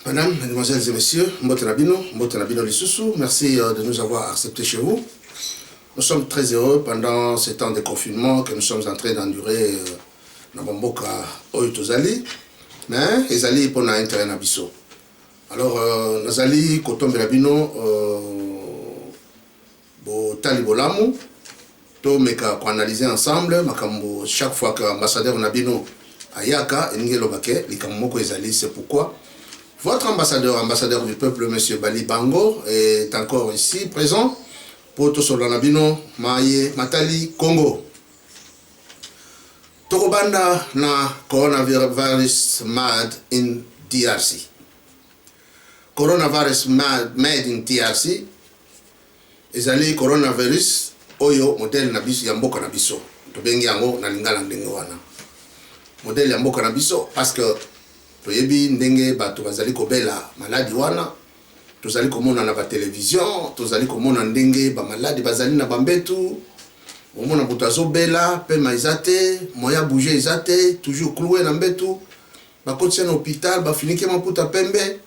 Madame, mesdemoiselles et messieurs, Mbotenabino Lissousou, merci de nous avoir acceptés chez vous. Nous sommes très heureux pendant ces temps de confinement que nous sommes en train d'endurer dans Mboka Oyutozali, mais Ezali pour un intérêt nabiso. Alors, Nazali, Kotombe Rabino, Tali Bolamu, to meka pour analyser ensemble, makambo chaque fois que l'ambassadeur Nabino Ayaka, Ngelo Bake, Likamoko Ezali, c'est pourquoi. Votre ambassadeur du peuple, M. Bali Bango, est encore ici, présent, pour Tosolanabino, Maye, Matali, Congo. Torobanda na coronavirus mad in DRC. Coronavirus mad in DRC. Ezali coronavirus, oyo modèle nabiso yamboka nabiso. Tobengi yango na lingala ndenge wana. Modèle yamboka nabiso, parce que toyebi ndenge bato bazali kobela maladi wana tozali komona na ba télévision tozali komona ndenge ba maladi bazali na bambetu omona buto azobela pe maizate moya bouger izate toujours cloué na mbetu ba kotia na hôpital ba finiki maputa pembe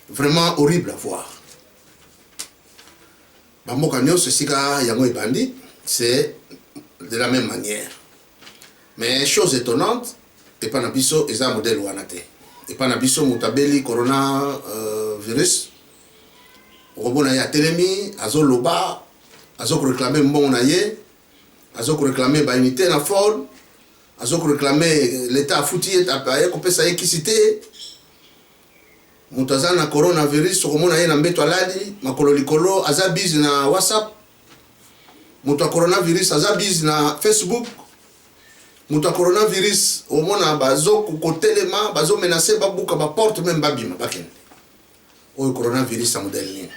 vraiment horrible à voir ba mboka nyonso sika yango ebandi c'est de la même manière mais chose étonnante et pas na biso eza modèle wana te et pas nabiso mutabeli coronavirus robona ya telemi azo loba azo réclamer mbongo na ye azo réclamer ba unité na fol azo réclamer l'état fouti et kopesa ekisité mutaza na coronavirus romona ye na mbeto aladi makolo likolo aza busy na WhatsApp muta coronavirus aza busy na Facebook muta coronavirus au mona bazo kotelema bazo menacer babuka ba porte même babima bakende o coronavirus a modèle ni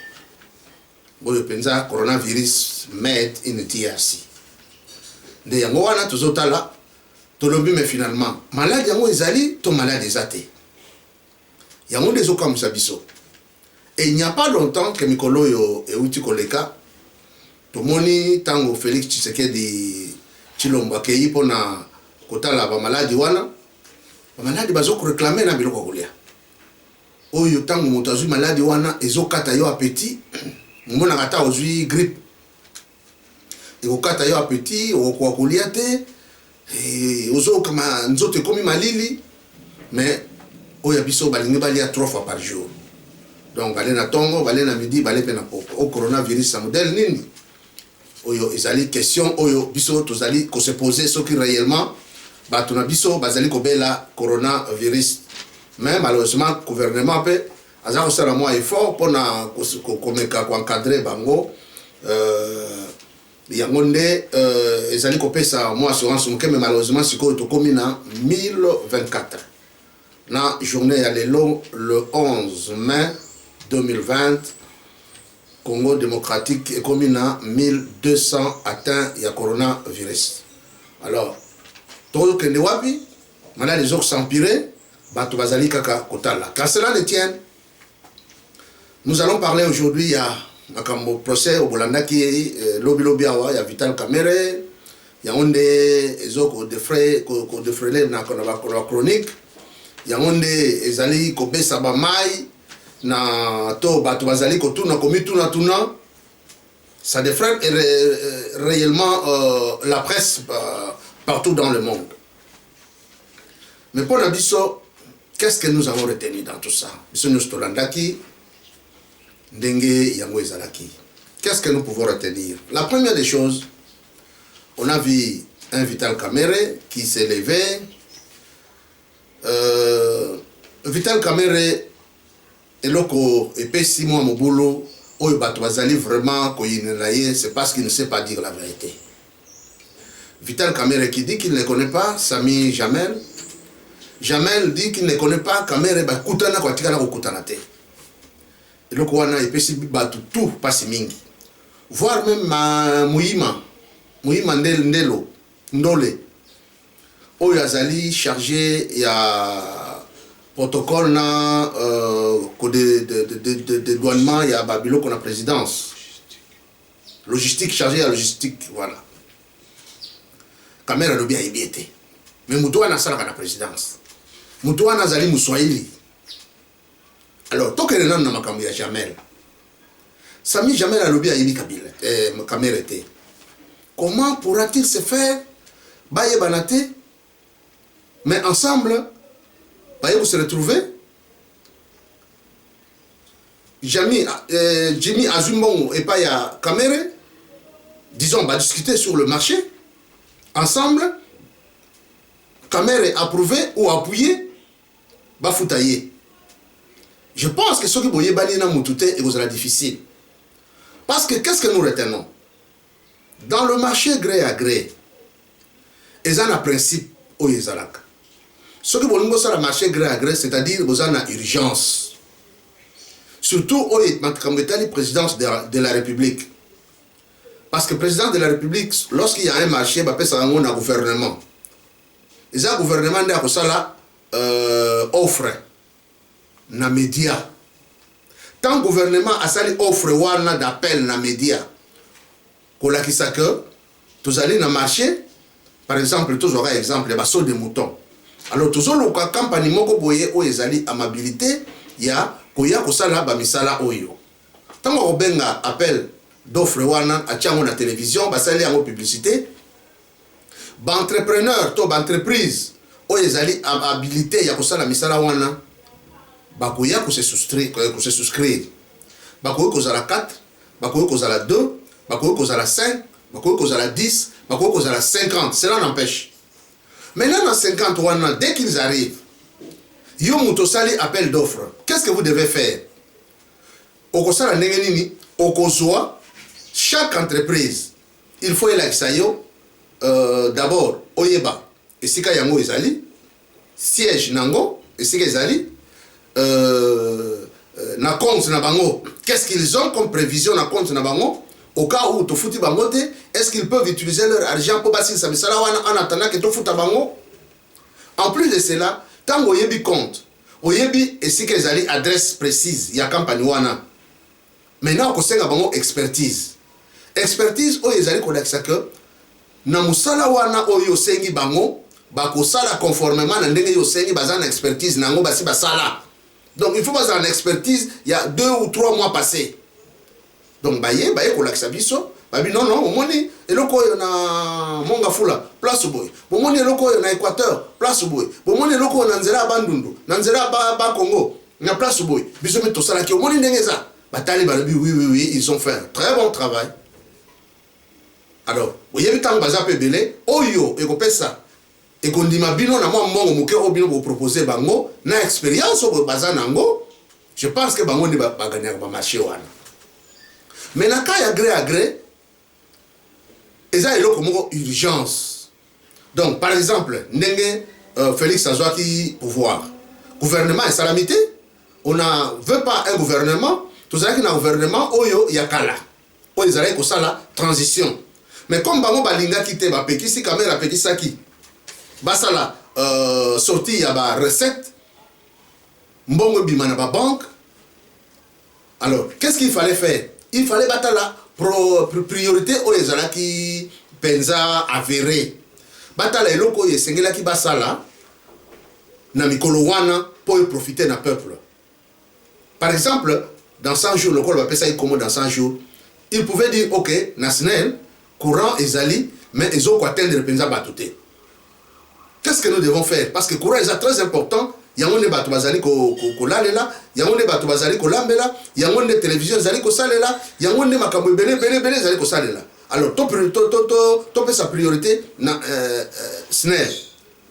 boyo penza coronavirus made in DRC de yango wana tozotala tolobi mais finalement malade yango ezali to malade ezate yango dezoka musabiso et il n'y a pas longtemps que mikolo yo euti koleka tomoni tango Félix Tshisekedi Chilombo akei pona kotala ba maladi wana ba maladi bazo ko réclamer na biloko kolia oyo tango moto azui maladi wana ezokata yo appétit mona kata ozui grippe ekokata yo appétit okwa kolia te ozo kama nzoto komi malili mais oyo biso balingi balia 3 fois par jour donc balé na tongo balé na midi balé pe na poko au coronavirus sa modèle nini oyo ezali question oyo biso tozali ko se poser ce qui réellement bato na biso bazali kobela coronavirus mais malheureusement gouvernement pe aza kosala mwa effort pona komeka encadrer bango yango nde ezali kopesa mwa assurance moke mais malheureusement sikoyo tokomi na 1024 na journée ya lelo le 11 mai 2020 Congo démocratique ekomi na 1200 atteints ya coronavirus. Alors tout que wapi malade les autres s'empirer bato bazali kaka kotala car cela ne tient nous allons parler aujourd'hui à makambo procès au Bolanda qui lobby awa ya Vital Kamerhe ya onde ezoko de frais ko de frele na chronique ya onde ezali ko besa ba mai na to bato bazali ko tuna komituna tuna ça défraie réellement la presse partout dans le monde. Mais pour Nabiso, qu'est-ce que nous avons retenu dans tout ça? Qu'est-ce que nous pouvons retenir? La première des choses, on a vu un Vital Kamerhe qui s'est levé. Vital Kamerhe est loko et pessi moi mon boulot. Oyo bato bazali vraiment koyinelaye, c'est parce qu'il ne sait pas dire la vérité. Vital Kamerhe qui dit qu'il ne connaît pas Sami Jamel. Jamel dit qu'il ne connaît pas Kamerhe ba kutana kwa tika na kutana te. Eloko wana epesi batu tout pasi mingi. Voire même Muhima Ndelo Ndole. Oyo azali chargé ya protocole na de douanement ya babilo qu'on a présidence. Logistique chargé à logistique voilà. Kamerhe lobi ayebiete. Mais mutu wana sala kana présidence. Mutu wana azali muswahili. Alors, tant que les gens n'ont pas Jamel, Samy Jamel a lobby à Yemi Kabila, Kamere était. Comment pourra-t-il se faire Baye Banate, mais ensemble, Baye vous se retrouver Jimmy Azumbongo et Paya Kamere, disons, on va discuter sur le marché, ensemble, Kamere approuvé ou appuyé, Bafoutaye. Je pense que ce qui est banina Moutouté est difficile. Parce que qu'est-ce que nous retenons? Dans le marché gré à gré, ils ont un principe au Yézalak. Ce qui est le marché gré à gré, c'est-à-dire qu'ils ont une urgence. Surtout au présidence de la République. Parce que le président de la République, lorsqu'il y a un marché, il peut s'en un gouvernement. Et un gouvernement offre na média. Tant que le gouvernement a sali offre wana d'appel na média. Qu'on a qui ça que tous allez dans le marché, par exemple, tous aurez exemple les bassaux de moutons. Alors tous le campagne moko boye o ezali amabilité ya koya kosala ba misala oyo. Tant qu'on benga appel d'offre wana a tiango na télévision basali en publicité. Ba entrepreneur to ba entreprise o ezali habilité ya kosala misala wana bakoya ko se souscrire. Bakoya kozala 4, bakoya kozala 2, bakoya kozala 5, bakoya kozala 10, bakoya kozala 50. Cela n'empêche. Maintenant dans 50 wana dès qu'ils arrivent, yo mutosali appel d'offre. Qu'est-ce que vous devez faire? Okosala ndenge nini? Okozwa chaque entreprise. Il faut elakisa yo d'abord oyeba esika yango ezali, siège nango esika ezali, na compte na bango, qu'est-ce qu'ils ont comme prévision na compte na bango au cas où to futi bango te, est-ce qu'ils peuvent utiliser leur argent pour bâtir sa misala wana en attendant que to futa bango. En plus de cela, tant oyebi compte oyebi esika ezali adresse précise ya campagne wana, maintenant okosenga bango expertise oyo ezali kolakisa que na musala wana oyo sengi bango bakosala conformément na ndenge yo sengi baza na expertise nango basi basala. Donc il faut baza na expertise il y a 2 ou 3 mois passés. Donc baye kolakisa biso babi non omoni eloko oyo na Mongafula place boy, bomoni eloko oyo na Équateur place boy, bomoni eloko oyo na nzela bandundu na nzela ba Congo na place boy, biso meto sala ki omoni ndenge za batali balobi oui ils ont fait un très bon travail. Alors oyebi tango baza pe belé oyo ekopesa ekondima bino na mwa mbongo moke o bino bo proposer bango na expérience o baza nango. Je pense que bango ndi ba gagner ba marché wana. Mais na ka ya gré à gré eza eloko moko urgence. Donc par exemple ndenge Félix azwaki pouvoir, gouvernement et salamité, on ne veut pas un gouvernement, tout ça qui na gouvernement oyo yakala oyo ezali kosala transition. Mais comme bango balinga kite ba pekisi caméra pekisaki basala sorti ya ba recette mbongo bima na ba banque. Alors qu'est-ce qu'il fallait faire? Il fallait battre la priorité aux ezala qui penza avéré. Battre la eloko yesengela ki basala na mikolo wana pour profiter na peuple. Par exemple, dans 100 jours, le col va passer comme dans 100 jours, il pouvait dire OK, national courant ezali mais ils ont quoi atteindre penza batouté. Qu'est-ce que nous devons faire? Parce que le courant est très important. Il y a des bateaux bazali ko lalela, il y a des bateaux bazali ko lambela, il y a des télévisions zali ko salela, il y a des makambo belé zali ko salela. Alors to sa priorité na SNEL.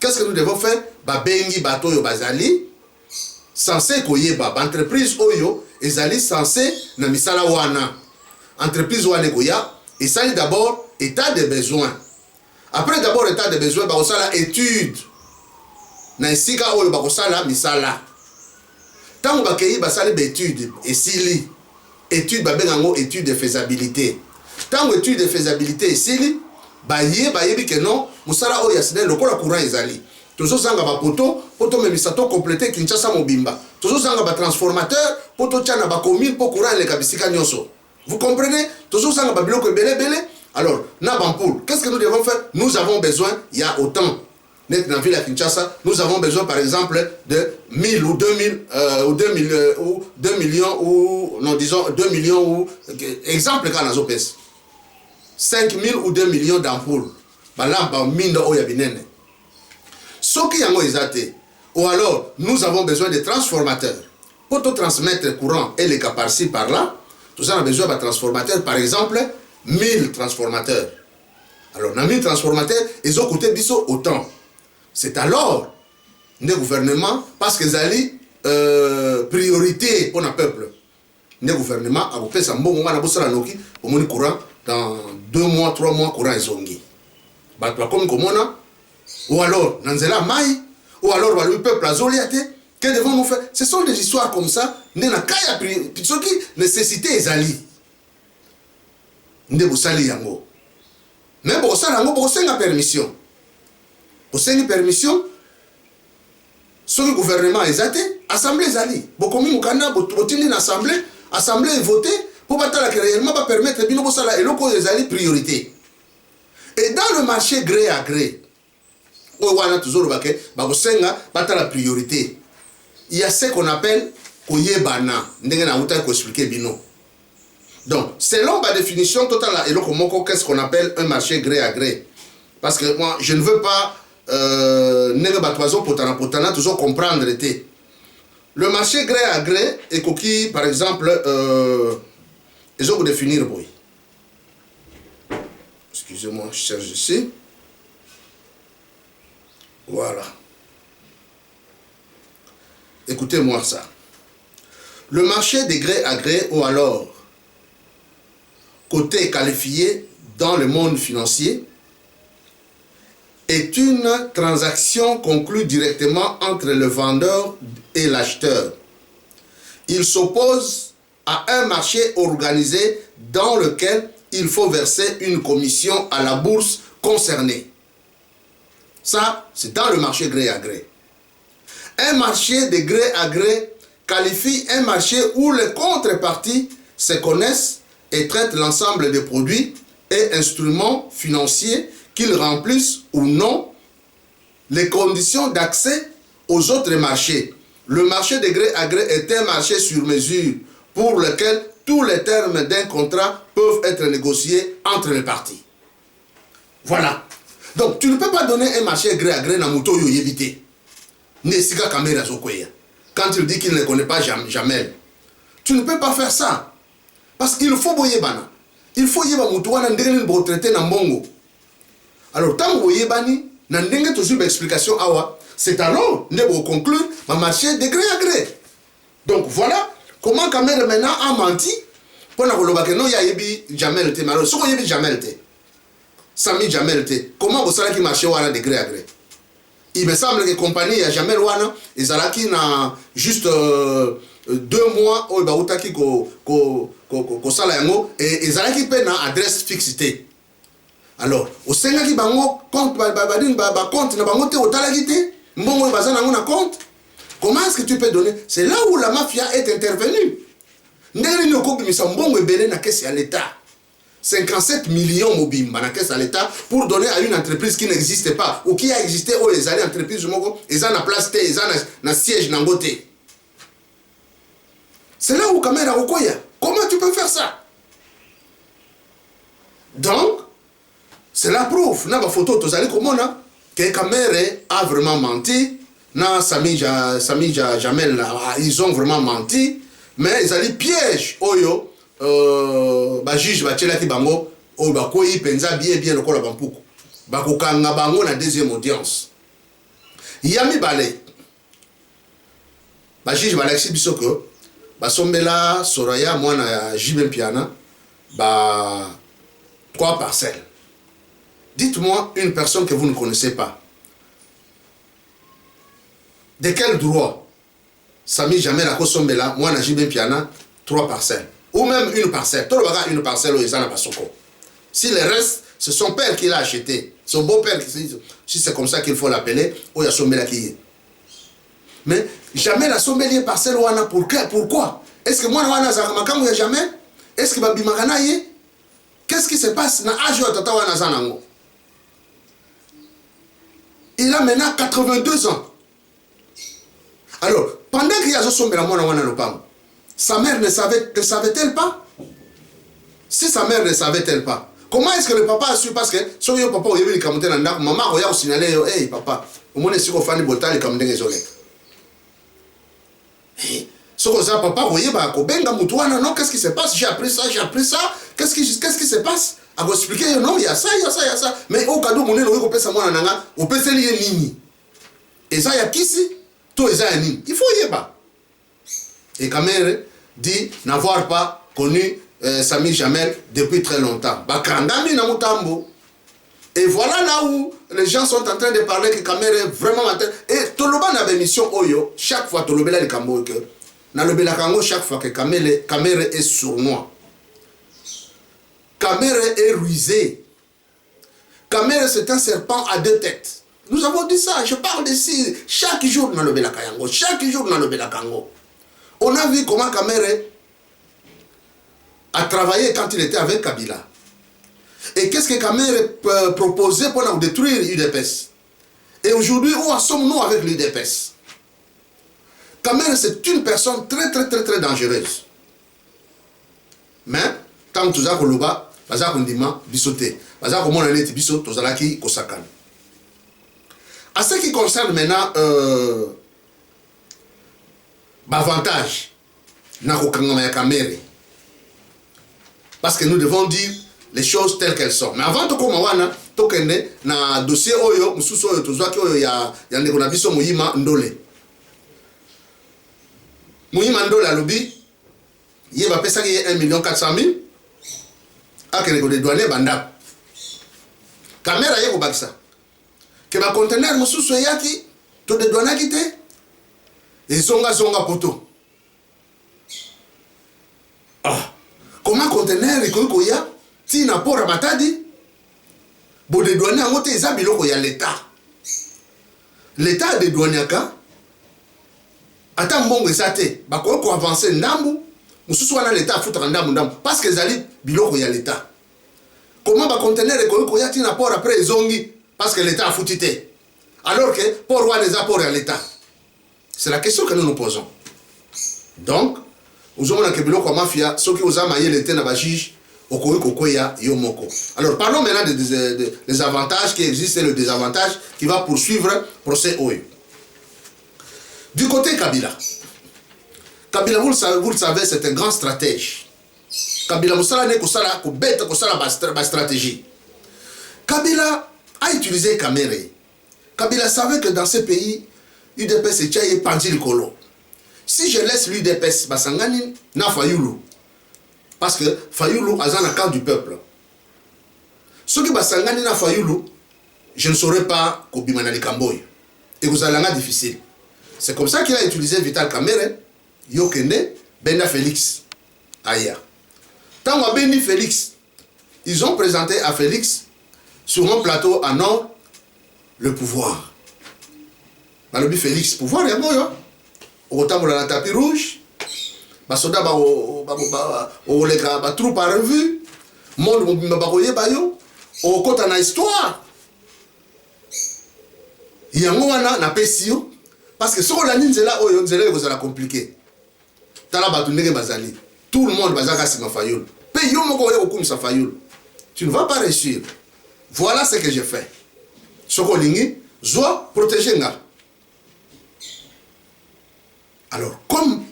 Qu'est-ce que nous devons faire? Ba bengi bateau yo bazali censé koyeba entreprise oyo ezali censé na misala wana. Entreprise wana koya et ça d'abord état de besoin. Après d'abord état de besoin ba osala étude na esika oyo bakosala misala. Tango bakei basali d'étude esili étude babengango étude de faisabilité. Tango étude de faisabilité esili bayebi que non musala oyo asine lokola courant ezali tozo sanga ba poto memisa to compléter Kinshasa mobimba tozo sanga ba transformateur poto tchana ba commune po courant le kabisika nyoso. Vous comprenez? Tozo sanga ba biloko belé. Alors na bampoule, qu'est-ce que nous devons faire? Nous avons besoin, il y a autant Net dans la ville à Kinshasa, nous avons besoin par exemple de 1000 ou 2000 ou 2 millions ou non disons 2 millions ou exemple quand nous avons 5000 ou 2 millions d'ampoules. Balamba mine oya binene. Ce qui yango ezate. Ou alors nous avons besoin de transformateurs pour te transmettre le courant et les cas par-ci par-là. Tout ça on a besoin de transformateurs, par exemple 1000 transformateurs. Alors on a 1000 transformateurs, ils ont coûté biso autant. C'est alors le gouvernement, parce que zali priorité pour le peuple. Le gouvernement a fait ça bon moment pour mon courant dans 2 mois, 3 mois courant ezongi. Comme on ou alors nanzela mai ou alors le peuple azoliate. Que devons-nous faire? Ce sont des histoires comme ça. Nena kaya ce qui nécessité ezali. Nde bosali yango. Mais bosala yango bosenga permission. Bosenga permission. Ce que le gouvernement a été, assemblée ezali. Bokomi mukana botindi na assemblée voter pour batala que réellement va permettre bino bosala eloko ezali priorité. Et dans le marché gré à gré, on a toujours bakosenga batala priorité. Il y a ce qu'on appelle koyebana, ndenge na uta ko expliquer bino. Donc, selon ma définition totale, qu'est-ce qu'on appelle un marché gré à gré? Parce que moi, je ne veux pas toujours comprendre. Le marché gré à gré est coquille, par exemple, ils ont définir, boy. Excusez-moi, je cherche ici. Voilà. Écoutez-moi ça. Le marché des gré à gré, ou alors côté qualifié dans le monde financier, est une transaction conclue directement entre le vendeur et l'acheteur. Il s'oppose à un marché organisé dans lequel il faut verser une commission à la bourse concernée. Ça, c'est dans le marché gré à gré. Un marché de gré à gré qualifie un marché où les contreparties se connaissent et traitent l'ensemble des produits et instruments financiers qu'ils remplissent ou non les conditions d'accès aux autres marchés. Le marché de gré à gré est un marché sur mesure pour lequel tous les termes d'un contrat peuvent être négociés entre les parties. Voilà. Donc, tu ne peux pas donner un marché gré à gré dans Mouto yo éviter. Quand il dit qu'il ne connaît pas Jamel, tu ne peux pas faire ça. Parce qu'il faut boyebana. Il faut yeba mutuana ndenge bo traiter na mbongo. Alors tant boyebani na ndenge toujours explication awa, c'est alors ne bo conclure ma marché de gré à gré. Donc voilà comment Kamere maintenant a menti pour na koloba que non ya yebi Jamel te malo. Soko yebi Jamel te. Sami Jamel te. Comment vous savez qui marché wana de gré à gré? Il me semble que la compagnie a Jamel wana ezalaki na juste 2 mois au bautaki ko sala yango et ezalaki pe na adresse fixité. Alors au senga ki bango compte ba compte na bango te otalaki te mbongo bazana ngo na compte. Comment est-ce que tu peux donner? C'est là où la mafia est intervenue. Ndeli no ko bimisa mbongo ebele na caisse à l'état. 57 millions mobimba na caisse à l'état pour donner à une entreprise qui n'existe pas ou qui a existé au les entreprises moko eza na place te eza na siège na ngote. C'est là où Kamera Okoya. Comment tu peux faire ça? Donc, c'est la preuve. Dans la photo, tu as comment que Kamera a vraiment menti. Na Sami Jamel, ils ont vraiment menti. Mais ils ont dit piège. Oyo, juge Bachela ki bango, oyo bakoyi penza bien le kola bampuku. Bakokanga bango na deuxième audience. Yami Balé. Juge Balexi Bisoko. Basombela Soraya mwana Jibem Piana 3 parcelles. Dites-moi une personne que vous ne connaissez pas. De quel droit Sami Jamel a Kosombela mwana Jibem Piana 3 parcelles ou même une parcelle. Tout le monde a une parcelle au Izana Basoko. Si le reste, c'est son père qui l'a acheté. Son beau-père, si c'est comme ça qu'il faut l'appeler, ou Yasombela qui est. Mais jamais la sommelier parcelle wana pourquoi? Est-ce que moi wana zakamakangu ya jamais? Est-ce que babimagana ye? Qu'est-ce qui se passe na ajo tata wana zanango? Il a maintenant 82 ans. Alors, pendant qu'il y a sa mère ne savait-elle pas? Si sa mère ne savait-elle pas, comment est-ce que le papa a su? Parce que si le papa a maman a signalé, hey papa, au moins si on fait des botales comme des résolés. Si on a papa, vous voyez, non, qu'est-ce qui se passe? J'ai appris ça. Qu'est-ce qui se passe? À vous expliquer, non, il y a ça. Mais au cas où on est au pesa moi nanga, au pesa lié nini. Et ça, il y a qui si? Tout est ça, nini. Il faut y aller. Et Kamere dit n'avoir pas connu Samy Jamel depuis très longtemps. Et voilà là où les gens sont en train de parler que Kamere est vraiment en train. Et Toloba n'a pas mission Oyo, chaque fois Toloba la Kambo que na le Belakango chaque fois que Kamere est sournois. Kamere est rusé. Kamere c'est un serpent à deux têtes. Nous avons dit ça, je parle d'ici chaque jour dans le Belakango, chaque jour dans le Belakango. On a vu comment Kamere a travaillé quand il était avec Kabila. Et qu'est-ce que Kamere proposait pour nous détruire l'UDPS. Et aujourd'hui, où en sommes-nous avec l'UDPS? Kamere, c'est une personne très dangereuse. Mais, tant que tu as koloba, baza kondima bisote. Baza komona neti biso tozalaki kosakan. À ce qui concerne maintenant l'avantage na kokangama ya Kamere. Parce que nous devons dire les choses telles qu'elles sont. Mais avant de commencer, tokende na dossier oyo, mususu oyo tozwaki oyo ya ndeko na biso Moyima Ndole. Moyima Ndole alobi, ye ba pesa ki 1,400,000 akene ko de douane banda. Kamera ye ko bakisa. Que ba conteneur mususu yaki to de douane kite. Et zonga poto. Ah, comment conteneur ko ya ti na pora batadi? Bo de douane angote eza biloko ya l'État. L'État de douaniaka ata mbongo esate bako ko avancer ndambu mususu wana l'État futa ndambu parce que zali biloko ya l'État. Comment ba conteneur ko ya ti na pora après zongi parce que l'État a futité. Alors que pour wana eza pora ya l'État. C'est la question que nous nous posons. Donc, nous avons que biloko mafia, ceux qui ont amaillé l'été na ba juge alors parlons maintenant des avantages qui existent et le désavantage qui va poursuivre le procès OE. Du côté Kabila, vous le savez, c'est un grand stratège. Kabila Moussala n'est que stratégie. Kabila a utilisé Kamere. Kabila savait que dans ce pays, l'UDPS est tchaye pandi le colo. Si je laisse l'UDPS, Basangani na Fayoulou. Parce que Fayoulou a la carte du peuple. Ce qui Basangani na Fayoulou, je ne saurais pas Kobimana li Kamboy. Et vous allez difficile. C'est comme ça qu'il a utilisé Vital Kamere, Yokende, Benda Félix. Aya. Tant que Bendi Félix, ils ont présenté à Félix sur un plateau à Nord le pouvoir. Malobi Félix, pouvoir, il y a bon, autant que la tapis rouge. Basoda ba troupe à revue monde mobimba bakoye bayo o kota na histoire yango wana na pesio parce que soko la nzela oyo nzela ko za compliqué tala batu ndenge bazali tout le monde bazaka sima Fayulu pe yo moko yo okumisa Fayulu tu ne vas pas réussir. Voilà ce que j'ai fait. Soko lingi zo protéger nga. Alors comme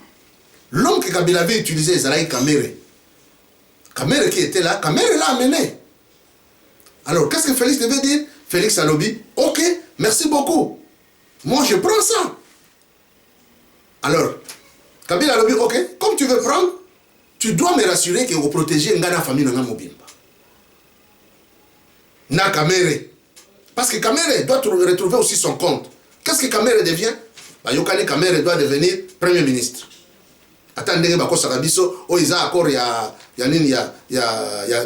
l'homme que Kabila avait utilisé, Zalaï Kamere. Kamere qui était là, Kamere l'a amené. Alors, qu'est-ce que Félix devait dire? Félix Alobi, ok, merci beaucoup. Moi, je prends ça. Alors, Kabila Alobi, ok, comme tu veux prendre, tu dois me rassurer que vous protégez Ngana famille Nanga Mobimba. Na Kamere. Parce que Kamere doit retrouver aussi son compte. Qu'est-ce que Kamere devient? Bah, Yokane Kamere doit devenir Premier ministre. Attendez, bako sakabiso, o isa accord ya nini ya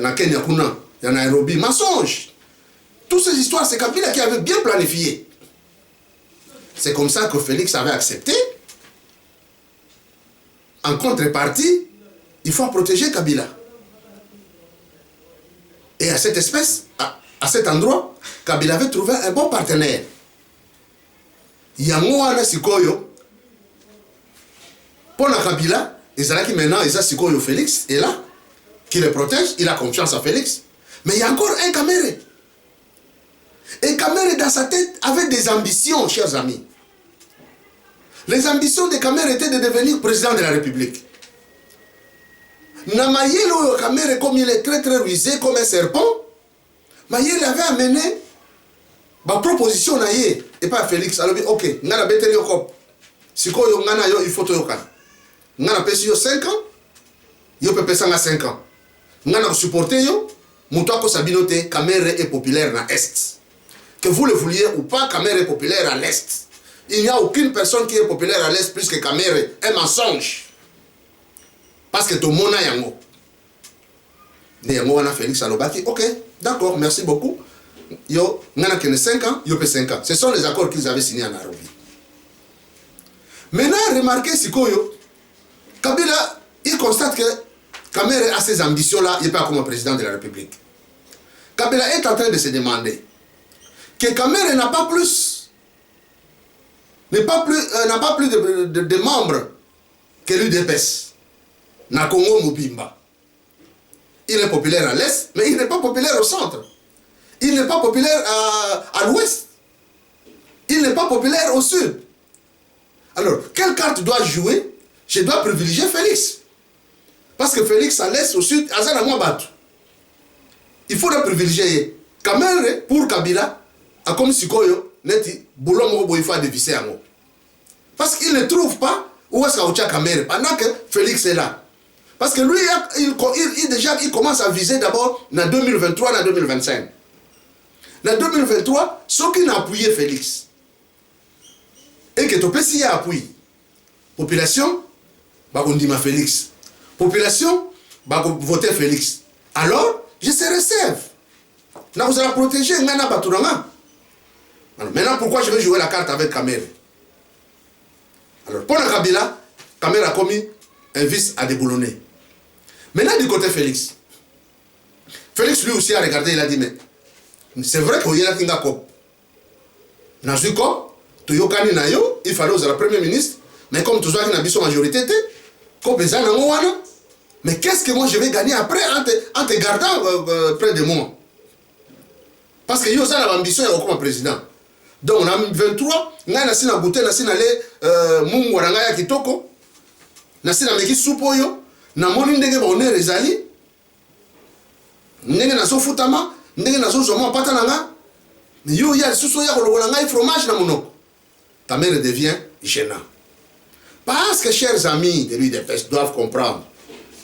na Kenya kuna, ya Nairobi, mensonge. Toutes ces histoires, c'est Kabila qui avait bien planifié. C'est comme ça que Félix avait accepté. En contrepartie, il faut protéger Kabila. Et à cette espèce, à cet endroit, Kabila avait trouvé un bon partenaire. yango wana sikoyo pour la Kabila ezalaki maintenant eza sikoyo Félix est là qui le protège, il a confiance à Félix, mais il y a encore un Kamere. Et Kamere dans sa tête avait des ambitions, chers amis. Les ambitions de Kamere étaient de devenir président de la République. Namayel ou Kamere, comme il est très rusé comme un serpent, Mayel avait amené ma proposition à Yé et pas à Félix. Alors, ok, on a bêté le cop. Si il faut que on a payé 5 ans, il peut payer 5 ans. On a supporté yo, Moutouako Sabinote, Kamere est populaire dans l'Est. Que vous le vouliez ou pas, Kamere est populaire à l'Est. Il n'y a aucune personne qui est populaire à l'Est plus que Kamere. Un mensonge. Parce que tout le monde a yango. Yango, on a Félix Alobaki. Ok, d'accord, merci beaucoup. Yo, on a 5 ans, yo peut 5 ans. Ce sont les accords qu'ils avaient signés en Nairobi. Maintenant, remarquez, Sikoyo, Kabila, il constate que Kamere a ces ambitions-là, il n'est pas comme président de la République. Kabila est en train de se demander que Kamere n'a pas plus de membres que l'UDPS. Na Congo Mobimba. Il est populaire à l'Est, mais il n'est pas populaire au centre. Il n'est pas populaire à l'Ouest. Il n'est pas populaire au Sud. Alors, quelle carte dois jouer? Je dois privilégier Félix. Parce que Félix à l'Est, au Sud, Azana Mouabat. Il faudra privilégier Kamere pour Kabila, à comme Sikoyo, Neti, Boulon Mobo, il faut dévisser à moi. Parce qu'il ne trouve pas où est-ce qu'il y a Kamere, pendant que Félix est là. Parce que lui, il commence à viser d'abord en 2023, en 2025. En 2023, ceux qui n'ont appuyé Félix, et que tu peux s'y appuyer, population, on dit ma Félix. Population, voter Félix. Alors, je se réserve. Là, vous allez protéger Ngana Baturanga. Maintenant, pourquoi je vais jouer la carte avec Kamere? Alors, pour la Kabila, Kamere a commis un vice à déboulonner. Maintenant, du côté Félix. Félix, lui aussi, a regardé, il a dit, mais c'est vrai qu'il y a un cop. Dans ce cop, il fallait aux Premier ministre, mais comme tu as une majorité, mais qu'est-ce que moi je vais gagner après en te gardant près de moi? Parce que yo ça l'ambition comme président. Donc on a 23, on a sina goûté, on a sina le mungu waranga ya kitoko. Na sina meki supo yo, na moni ndenge ba oner ezali. Ndenge na so futama, ndenge na so zoma pata nanga. Yo ya suso ya kolokola ngai fromage na monoko. Kamere devient gênant. Parce que, chers amis de l'UDPS doivent comprendre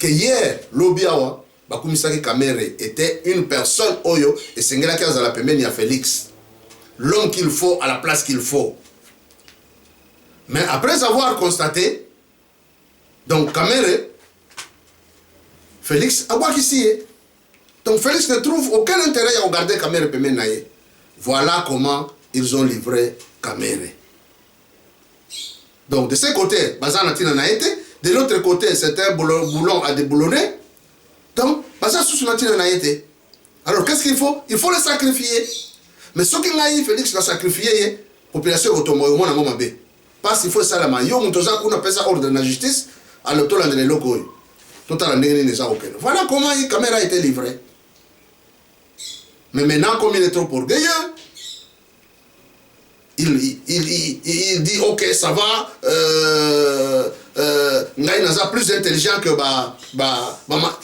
que hier, l'Obiawa, Bakumisaki Kamere était une personne Oyo et Sengela qui a la pemeni à Félix. L'homme qu'il faut à la place qu'il faut. Mais après avoir constaté, donc Kamere, Félix a boire ici. Donc Félix ne trouve aucun intérêt à regarder Kamere Pemeni. Voilà comment ils ont livré Kamere. Donc de ce côté, Bazana Tina n'a été. De l'autre côté, c'était un boulon à déboulonner. Donc, Bazana Sousunatina n'a été. Alors qu'est-ce qu'il faut? Il faut le sacrifier. Mais ce qu'il a eu, Félix l'a sacrifié, la population automobilisée n'a pas été. Parce qu'il faut ça la main. Yo, on appelle ça ordre de la justice. À l'automne, on a locaux. Voilà comment la caméra a été livrée. Mais maintenant, comme il est trop orgueilleux, il dit ok ça va Ngaïnaza plus intelligent que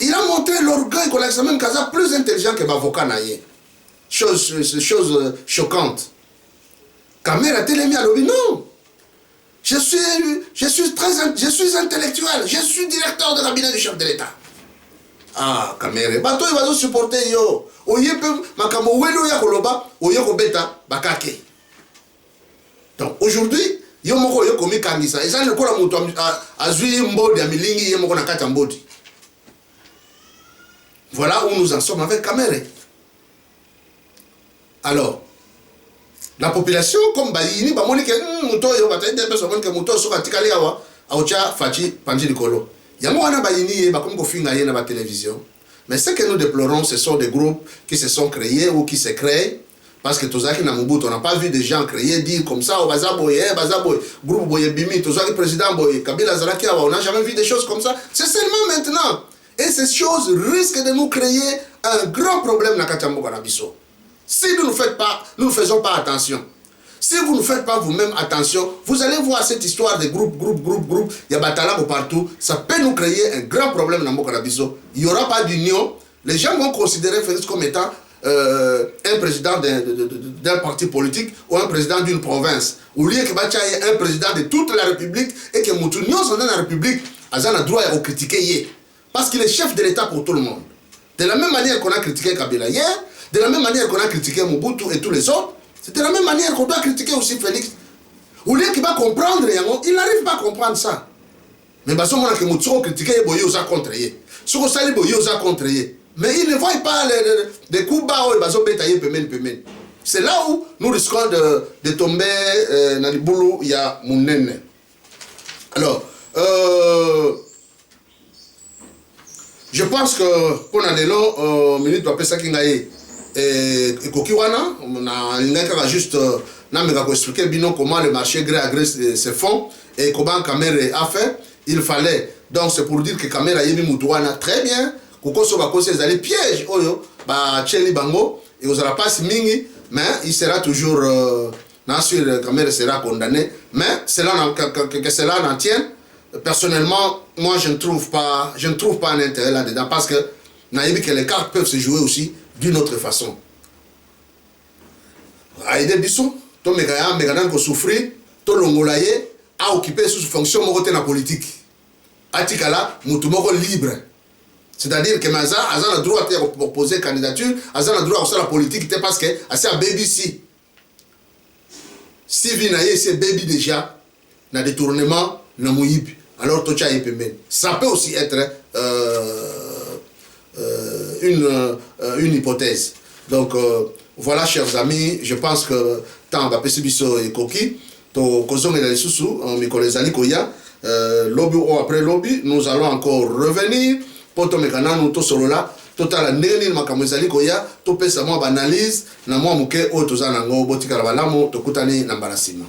il a montré l'orgueil qu'on a même Kaza plus intelligent que Bavoka Naye. Chose choquante. Kamera Télémi a dit non. Je suis intellectuel, je suis directeur de cabinet du chef de l'État. Ah, Kamere, bato il va supporter yo. Oye pe makamo welo ya koloba, oye ko beta bakake. Donc aujourd'hui, yo moko yo komi kangisa. Eza le kola muto azui mbodi ya milingi ye moko na kata mbodi. Voilà où nous en sommes avec Kamere. Alors, la population comme bayini ba moni ke muto yo batende personne que muto so katikali awa aucha fachi panji likolo. Yango wana bayini ba comme ko finga ye na ba télévision. Mais ce que nous déplorons, ce sont des groupes qui se sont créés ou qui se créent Parce que Tozaki na Mobutu, on n'a pas vu des gens créer, dire comme ça, oh, Bazaboye, groupe Boye Bimi, Tozaki président Boye, Kabila Zalaki, on n'a jamais vu des choses comme ça. C'est seulement maintenant. Et ces choses risquent de nous créer un grand problème dans Kachambo Kanabiso. Si nous ne faisons pas attention, si vous ne faites pas vous-même attention, vous allez voir cette histoire de groupe, il y a Batalabo partout, ça peut nous créer un grand problème dans Mokanabiso. Il n'y aura pas d'union. Les gens vont considérer Félix comme étant un président d'un parti politique ou un président d'une province. Au lieu que Bacha ait un président de toute la République et que Moutounion soit dans la République, Azan a droit à critiquer. Parce qu'il est chef de l'État pour tout le monde. De la même manière qu'on a critiqué Kabila hier, de la même manière qu'on a critiqué Mobutu et tous les autres, c'est de la même manière qu'on doit critiquer aussi Félix. Au lieu qu'il va comprendre, il n'arrive pas à comprendre ça. Mais parce que Mobutu a critiqué Boye aux contre lui. Ce qu'on sait, Boye aux contre lui. Mais il ne voit pas les coups bas où ils vont bétailler pemen. C'est là où nous risquons de tomber dans le boulot, il y a Mounene. Alors, je pense que pour Nadelo, minute après ça qui et Kokiwana, on a juste expliquer bien comment le marché gré à gré se font et comment Kamere a fait. Il fallait, donc c'est pour dire que Kamere a mis Moutouana très bien. Koko soba kose ezali piège oyo ba cheli bango et aux rapaces mingi, mais il sera toujours bien sûr Kamere sera condamné, mais que cela n'en tienne. Personnellement, moi je ne trouve pas un intérêt là-dedans parce que les cartes peuvent se jouer aussi d'une autre façon. Aïde Bissou, to megadan ko souffrir, to longolaye a occupé sous fonction mokote na politique. Atikala mutu moko libre. C'est-à-dire que Maza a le droit de proposer candidature, a le droit de faire la politique parce que c'est un baby si. Si vinaye c'est baby déjà na détournement na mouib. Alors tocha epemben. Ça peut aussi être une hypothèse. Donc voilà chers amis, je pense que tant Bapesibiso et Koki, to kozong et Susu, Mikolezali Koya, lobby ou après lobby, nous allons encore revenir. Poto mekana nous to solo là, total ndeni makamwezali Koya, to pesa mo analyse na mo muke o tozana ngo botika la balamo to kutani na barasima.